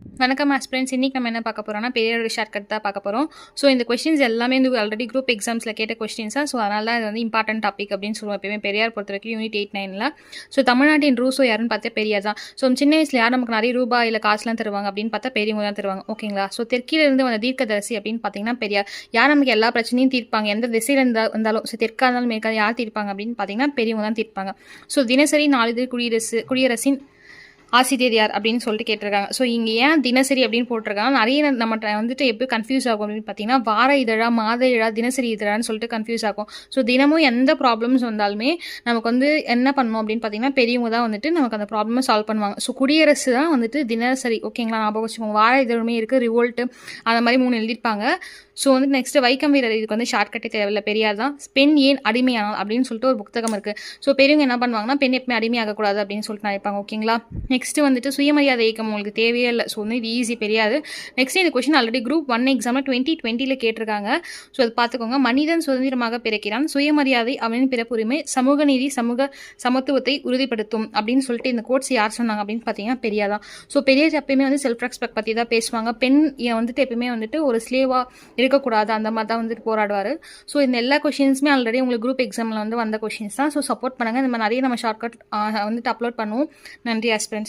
வணக்கம் ஆஸ்பிரன்ஸ். இன்னைக்கு நம்ம என்ன பார்க்க போறோம்னா பெரியாரோட ஷார்ட்கட் தான் பார்க்க போறோம். ஸோ இந்த கொஸ்டின்ஸ் எல்லாமே வந்து ஆல்ரெடி குரூப் எக்ஸாம்ஸில் கேட்ட கொஸ்டின்ஸா. ஸோ அதனால இது வந்து இம்பார்ட்டன்ட் டாபிக் அப்படின்னு சொல்லுவோம் எப்பயுமே பெரியார் பொறுத்த வரைக்கும் யூனிட் 8-9ல. ஸோ தமிழ்நாட்டின் ரூசோ யாருன்னு பார்த்தா பெரியார் தான். ஸோ சின்ன வயசுல யார் நமக்கு நிறைய ரூபாய் இல்லை காசுலாம் தருவாங்க அப்படின்னு பார்த்தா பெரியவங்க தான் தருவாங்க. ஓகேங்களா? ஸோ தெற்கிலிருந்து வந்த தீர்க்கதரிசி அப்படின்னு பார்த்தீங்கன்னா பெரியார். யார் நமக்கு எல்லா பிரச்சனையும் தீர்ப்பாங்க, எந்த திசையில இருந்தாலும் ஸோ தெற்கா இருந்தாலும் மேற்கா யார் தீர்ப்பாங்க அப்படின்னு பார்த்தீங்கன்னா பெரியவங்க தான் தீர்ப்பாங்க. ஸோ தினசரி நாளிதழ் குடியரசின் ஆசிரியர் யார் அப்படின்னு சொல்லிட்டு கேட்டிருக்காங்க. ஸோ இங்கே ஏன் தினசரி அப்படின்னு போட்டிருக்காங்க, நிறைய நம்ம வந்துட்டு எப்படி கன்ஃபியூஸ் ஆகும் அப்படின்னு பார்த்தீங்கன்னா வார இதழா, மாத இதழா, தினசரி இதழான்னு சொல்லிட்டு கன்ஃபியூஸ் ஆகும். ஸோ தினமும் எந்த ப்ராப்ளம்ஸ் வந்தாலுமே நமக்கு வந்து என்ன பண்ணணும் அப்படின்னு பார்த்தீங்கன்னா பெரியவங்க தான் வந்துட்டு நமக்கு அந்த ப்ராப்ளமை சால்வ் பண்ணுவாங்க. ஸோ குடியரசு தான் வந்துட்டு தினசரி. ஓகேங்களா? ஞாபகம் வச்சுக்கோங்க. வார இதழுமே இருக்குது, ரிவோல்ட்டு, அந்த மாதிரி 3 எழுதியிருப்பாங்க. ஸோ வந்து நெக்ஸ்ட் வைக்கம் வீரர், இதுக்கு வந்து ஷார்ட்கட்டே தேவையில்லை, பெரியார் தான். பெண் ஏன் அடிமையானால் அப்படின்னு சொல்லிட்டு ஒரு புத்தகம் இருக்குது. ஸோ பெரியவங்க என்ன பண்ணுவாங்கன்னா பெண் எப்பவுமே அடிமையாகக்கூடாது அப்படின்னு சொல்லிட்டு நினைப்பாங்க. ஓகேங்களா? நெக்ஸ்ட் வந்துட்டு சுயமரியாதை இயக்கம் உங்களுக்கு தேவையே இல்லை. ஸோ வந்து இது ஈஸி, பெரியாது. நெக்ஸ்ட் இந்த கொஸ்டின் ஆல்ரெடி குரூப் 1 எக்ஸாமில் 2020 கேட்டிருக்காங்க. ஸோ அது பார்த்துக்கோங்க. மனிதன் சுதந்திரமாக பிறக்கிறான், சுயமரியாதை அவனின் பிறப்புரிமை, சமூக நீதி, சமூக சமத்துவத்தை உறுதிப்படுத்தும் அப்படின்னு சொல்லிட்டு இந்த கோட்ஸ் யார் சொன்னாங்க அப்படின்னு பார்த்தீங்கன்னா பெரியார் தான். ஸோ பெரியார் எப்பயுமே வந்து செல்ஃப் ரெஸ்பெக்ட் பற்றி தான் பேசுவாங்க. பெண் வந்துட்டு எப்பயுமே வந்துட்டு ஒரு ஸ்லேவாக இருக்கக்கூடாது, அந்த மாதிரி தான் வந்துட்டு போராடுவார். ஸோ இந்த எல்லா கொஷின்ஸுமே ஆல்ரெடி உங்களுக்கு குரூப் எக்ஸாமில் வந்து வந்த கொஷின்ஸ் தான். ஸோ சப்போர்ட் பண்ணுங்கள். இந்த மாதிரி நிறைய நம்ம ஷார்ட்கட் வந்துட்டு அப்லோட் பண்ணுவோம். நன்றி ஆஸ்பிரன்ஸ்.